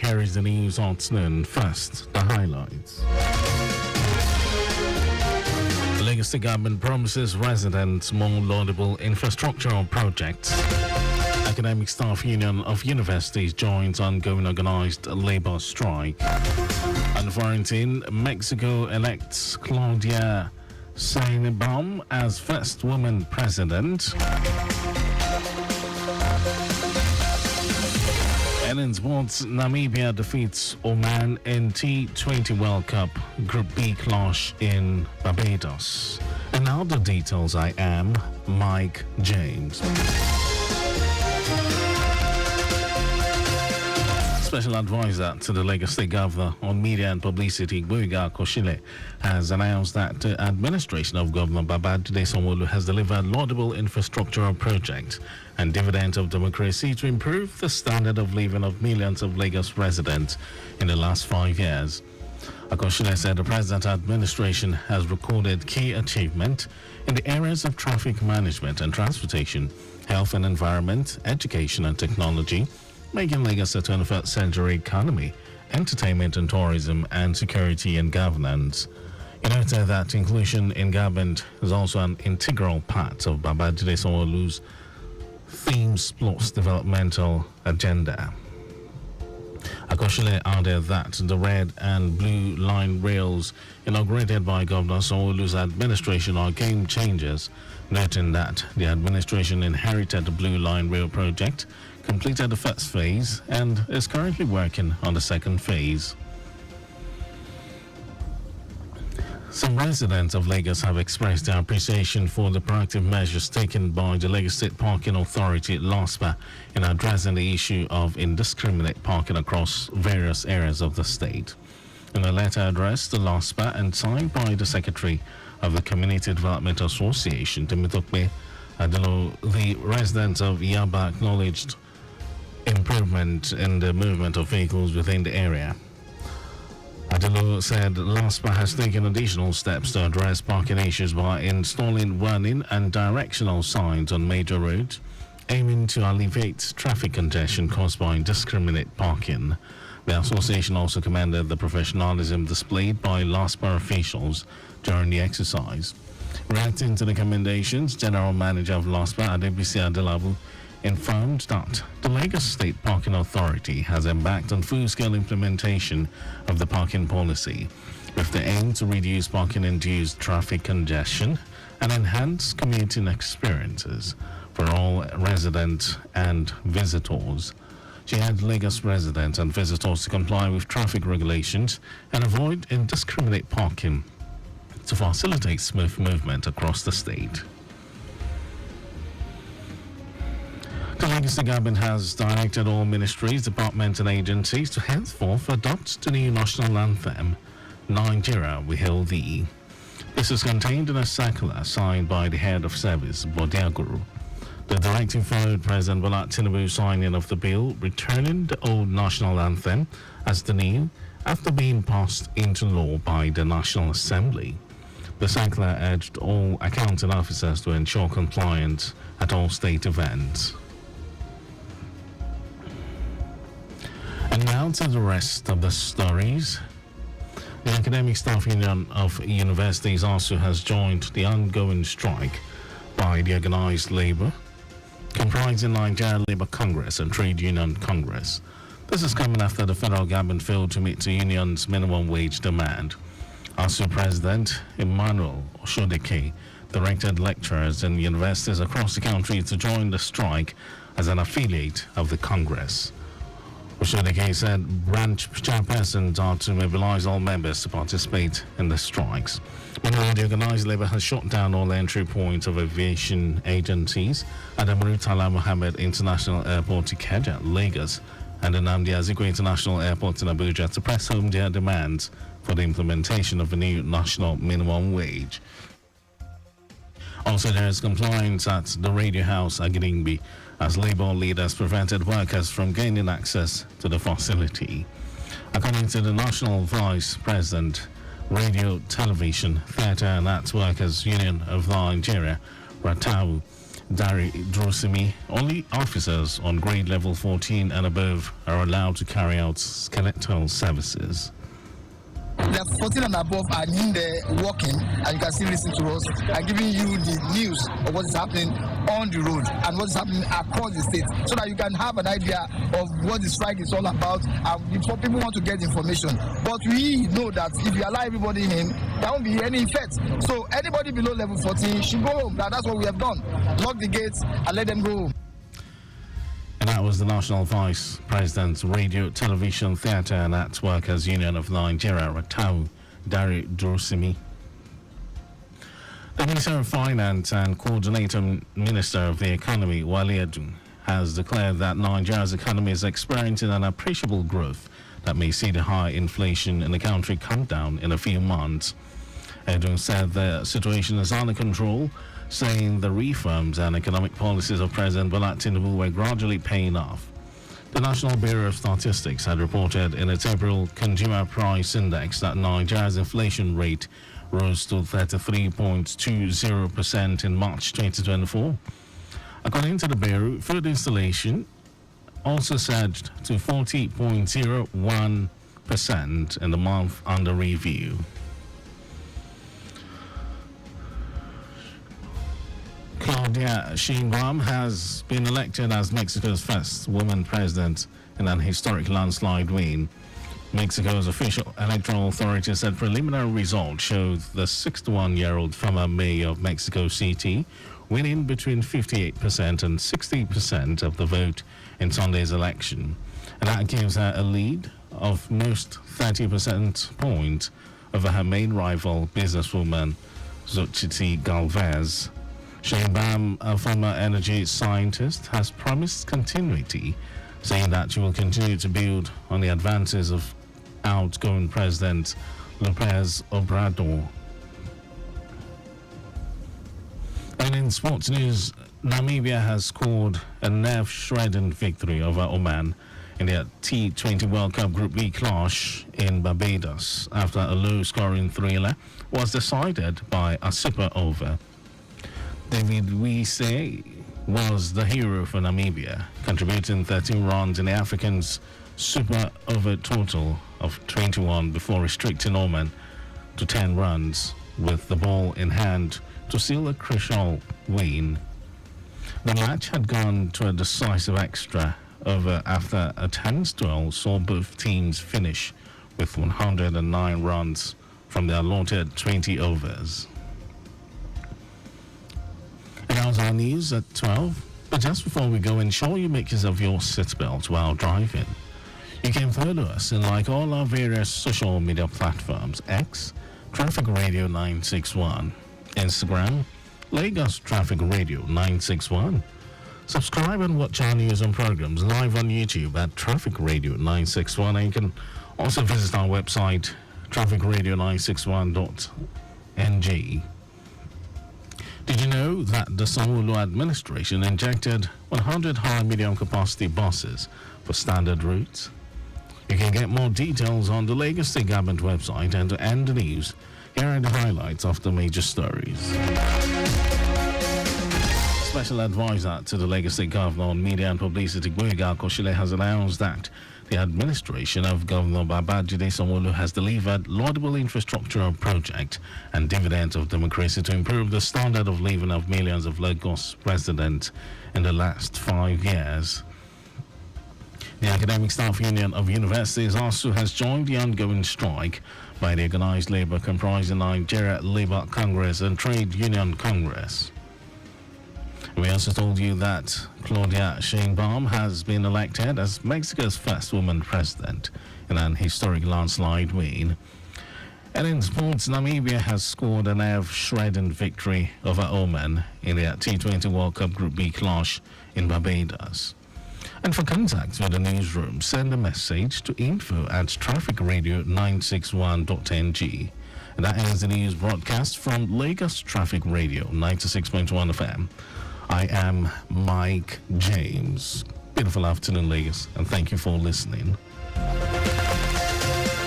here is the news at noon. First, the highlights. The Lagos State government promises residents more laudable infrastructural projects. Academic Staff Union of Universities joins ongoing organized labor strike. And quarantine, Mexico elects Claudia Sheinbaum as first woman president. And in sports, Namibia defeats Oman in T20 World Cup Group B clash in Barbados. And now the details. I am Mike James. Special advisor to the Lagos State Governor on Media and Publicity, Gboyega Akosile, has announced that the administration of Governor Babajide Sanwo-Olu has delivered laudable infrastructural projects and dividends of democracy to improve the standard of living of millions of Lagos residents in the last 5 years. Akosile said the President's administration has recorded key achievement in the areas of traffic management and transportation, health and environment, education and technology, making Lagos a 21st century economy, entertainment and tourism, and security and governance. He noted that inclusion in government is also an integral part of Babajide Sanwo-Olu's themes plus developmental agenda. Akosile added that the red and blue line rails inaugurated by Governor Sanwo-Olu's administration are game changers, noting that the administration inherited the Blue Line Rail project, completed the first phase, and is currently working on the second phase. Some residents of Lagos have expressed their appreciation for the proactive measures taken by the Lagos State Parking Authority, LASPA, in addressing the issue of indiscriminate parking across various areas of the state. In a letter addressed to LASPA and signed by the Secretary of the Community Development Association, Temitope Adelo, the residents of Yaba acknowledged improvement in the movement of vehicles within the area. Adelo said LASPA has taken additional steps to address parking issues by installing warning and directional signs on major roads, aiming to alleviate traffic congestion caused by indiscriminate parking. The association also commended the professionalism displayed by LASPA officials during the exercise. Reacting to the commendations, General Manager of LASPA, Adebisi Adelabu, informed that the Lagos State Parking Authority has embarked on full-scale implementation of the parking policy with the aim to reduce parking-induced traffic congestion and enhance commuting experiences for all residents and visitors. She had Lagos residents and visitors to comply with traffic regulations and avoid indiscriminate parking to facilitate smooth movement across the state. The Lagos State government has directed all ministries, departments and agencies to henceforth adopt the new national anthem, Nigeria We Hail Thee. This is contained in a circular signed by the head of service, Bodiaguru. The directive followed President Bola Tinubu's signing of the bill, returning the old national anthem as the new, after being passed into law by the National Assembly. The circular urged all accounting officers to ensure compliance at all state events. And now to the rest of the stories. The Academic Staff Union of Universities also has joined the ongoing strike by the organized labor, comprising Nigeria Labour Congress and Trade Union Congress. This is coming after the federal government failed to meet the union's minimum wage demand. ASU President Emmanuel Oshodeke directed lecturers in universities across the country to join the strike as an affiliate of the Congress. Oshodeke said branch chairpersons are to mobilize all members to participate in the strikes. Meanwhile, the organized labor has shut down all entry points of aviation agencies at the Murtala Mohammed International Airport, Ikeja, Lagos, and the Nnamdi Azikiwe International Airport in Abuja to press home their demands for the implementation of a new national minimum wage. Also, there is compliance at the Radio House Agidingbi as labor leaders prevented workers from gaining access to the facility. According to the National Vice President, Radio, Television, Theatre and Arts Workers Union of Nigeria, RATAU, Dari Drosimi, only officers on grade level 14 and above are allowed to carry out skeletal services. The 14 and above are in there walking, and you can still listen to us and giving you the news of what is happening on the road and what is happening across the state, so that you can have an idea of what the strike is all about. Before people want to get information, but we know that if you allow everybody in, there won't be any effect. So anybody below level 14 should go home. That's what we have done. Lock the gates and let them go home. And that was the National Vice President's Radio, Television, Theatre and Arts Workers Union of Nigeria, Ratau Dari Drosimi. The Minister of Finance and Coordinator Minister of the Economy, Wale Edun, has declared that Nigeria's economy is experiencing an appreciable growth that may see the high inflation in the country come down in a few months. Edun said the situation is under control, saying the reforms and economic policies of President Bola Tinubu were gradually paying off. The National Bureau of Statistics had reported in its April Consumer Price Index that Nigeria's inflation rate rose to 33.20% in March 2024. According to the Bureau, food installation also surged to 40.01% in the month under review. Claudia Sheinbaum has been elected as Mexico's first woman president in an historic landslide win. Mexico's official electoral authority said preliminary results showed the 61-year-old former mayor of Mexico City winning between 58% and 60% of the vote in Sunday's election. And that gives her a lead of most 30% points over her main rival, businesswoman Xochitl Galvez. Sheinbaum, a former energy scientist, has promised continuity, saying that she will continue to build on the advances of outgoing President Lopez Obrador. And in sports news, Namibia has scored a nerve-shredding victory over Oman in their T20 World Cup Group B clash in Barbados after a low-scoring thriller was decided by a super over. David Wise was the hero for Namibia, contributing 13 runs in the Africans' super over total of 21 before restricting Oman to 10 runs with the ball in hand to seal a crucial win. The match had gone to a decisive extra over after a tense duel saw both teams finish with 109 runs from their allotted 20 overs. And that was our news at 12. But just before we go, ensure you make use of your seatbelt while driving. You can follow us in like all our various social media platforms: X, Traffic Radio 961, Instagram, Lagos Traffic Radio 961. Subscribe and watch our news and programs live on YouTube at Traffic Radio 961. And you can also visit our website, trafficradio961.ng. Did you know that the Sanwo-Olu administration injected 100 high medium capacity buses for standard routes? You can get more details on the Lagos State Government website, and to end the news, here are the highlights of the major stories. Special advisor to the Lagos State Governor on Media and Publicity, Gboyega Akosile, has announced that the administration of Governor Babajide Sanwo-Olu has delivered laudable infrastructural projects and dividends of democracy to improve the standard of living of millions of Lagos residents in the last 5 years. The Academic Staff Union of Universities ASU has joined the ongoing strike by the organized labor comprising Nigeria Labour Congress and Trade Union Congress. We also told you that Claudia Sheinbaum has been elected as Mexico's first woman president in an historic landslide win. And in sports, Namibia has scored a nerve-shredding victory over Oman in their T20 World Cup Group B clash in Barbados. And for contacts with the newsroom, send a message to info@trafficradio961.ng. And that ends the news broadcast from Lagos Traffic Radio 96.1 FM. I am Mike James. Beautiful afternoon, Lagos, and thank you for listening.